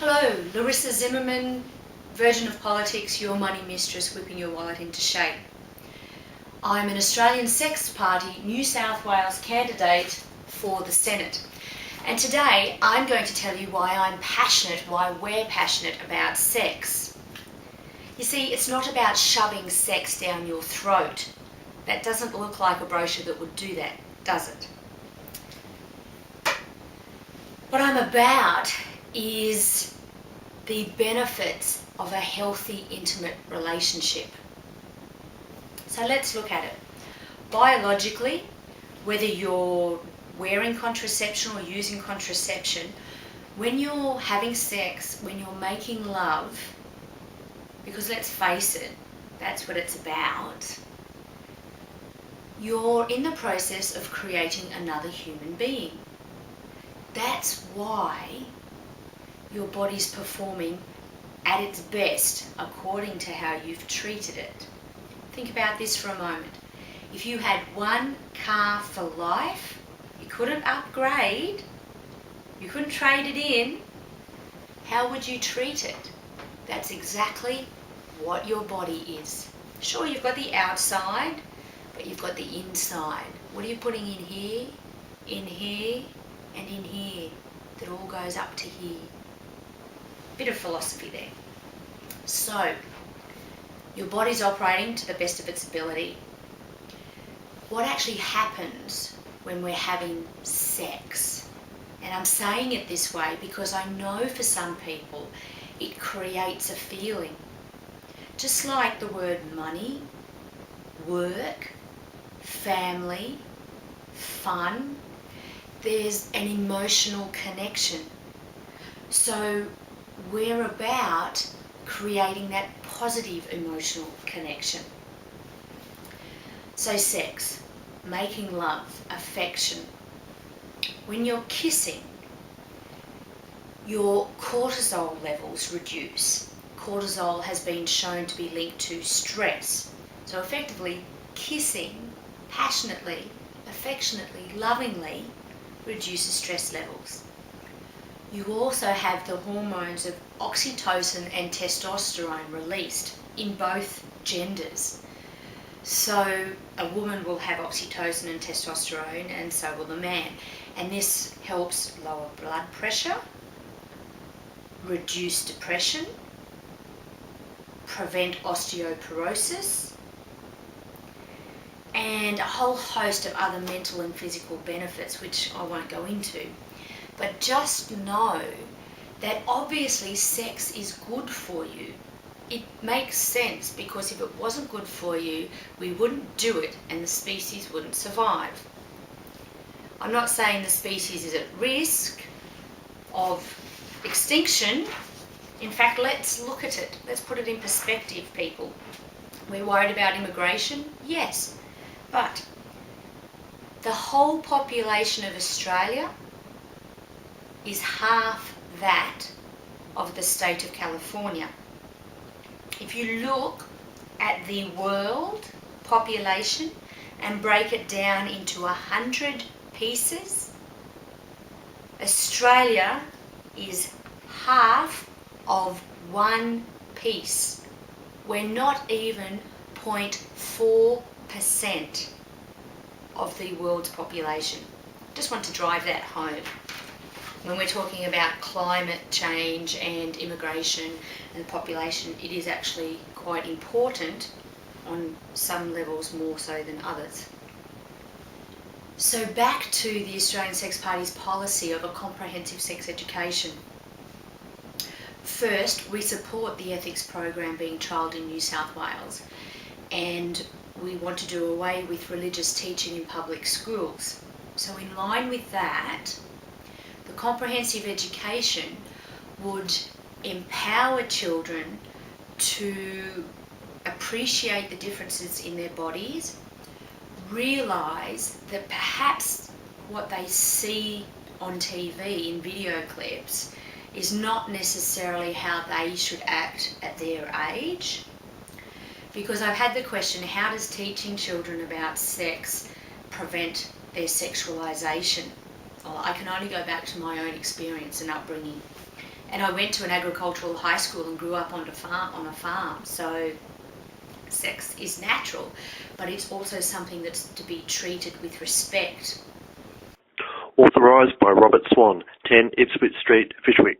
Hello, Larissa Zimmerman, Virgin of Politics, your money mistress, whipping your wallet into shape. I'm an Australian Sex Party New South Wales candidate for the Senate. And today I'm going to tell you why why we're passionate about sex. You see, it's not about shoving sex down your throat. That doesn't look like a brochure that would do that, does it? What I'm about is the benefits of a healthy, intimate relationship. So let's look at it. Biologically, whether you're wearing contraception or using contraception, when you're having sex, when you're making love, because let's face it, that's what it's about, you're in the process of creating another human being. That's why your body's performing at its best according to how you've treated it. Think about this for a moment. If you had one car for life, you couldn't upgrade, you couldn't trade it in, how would you treat it? That's exactly what your body is. Sure, you've got the outside, but you've got the inside. What are you putting in here, and in here, that all goes up to here? Bit of philosophy there. So, your body's operating to the best of its ability. What actually happens when we're having sex? And I'm saying it this way because I know for some people it creates a feeling. Just like the word money, work, family, fun, there's an emotional connection. So we're about creating that positive emotional connection. So sex, making love, affection. When you're kissing, your cortisol levels reduce. Cortisol has been shown to be linked to stress. So effectively, kissing passionately, affectionately, lovingly reduces stress levels. You also have the hormones of oxytocin and testosterone released in both genders. So a woman will have oxytocin and testosterone, and so will the man. And this helps lower blood pressure, reduce depression, prevent osteoporosis, and a whole host of other mental and physical benefits, which I won't go into. But just know that obviously sex is good for you. It makes sense, because if it wasn't good for you, we wouldn't do it and the species wouldn't survive. I'm not saying the species is at risk of extinction. In fact, let's look at it. Let's put it in perspective, people. We're worried about immigration? Yes. But the whole population of Australia is half that of the state of California. If you look at the world population and break it down into 100 pieces, Australia is half of one piece. We're not even 0.4% of the world's population. Just want to drive that home. When we're talking about climate change and immigration and population, it is actually quite important on some levels, more so than others. So back to the Australian Sex Party's policy of a comprehensive sex education. First, we support the ethics program being trialled in New South Wales, and we want to do away with religious teaching in public schools. So in line with that, the comprehensive education would empower children to appreciate the differences in their bodies, realise that perhaps what they see on TV in video clips is not necessarily how they should act at their age. Because I've had the question, how does teaching children about sex prevent their sexualisation? Well, I can only go back to my own experience and upbringing. And I went to an agricultural high school and grew up on a farm. So sex is natural, but it's also something that's to be treated with respect. Authorised by Robert Swan, 10 Ipswich Street, Fyshwick.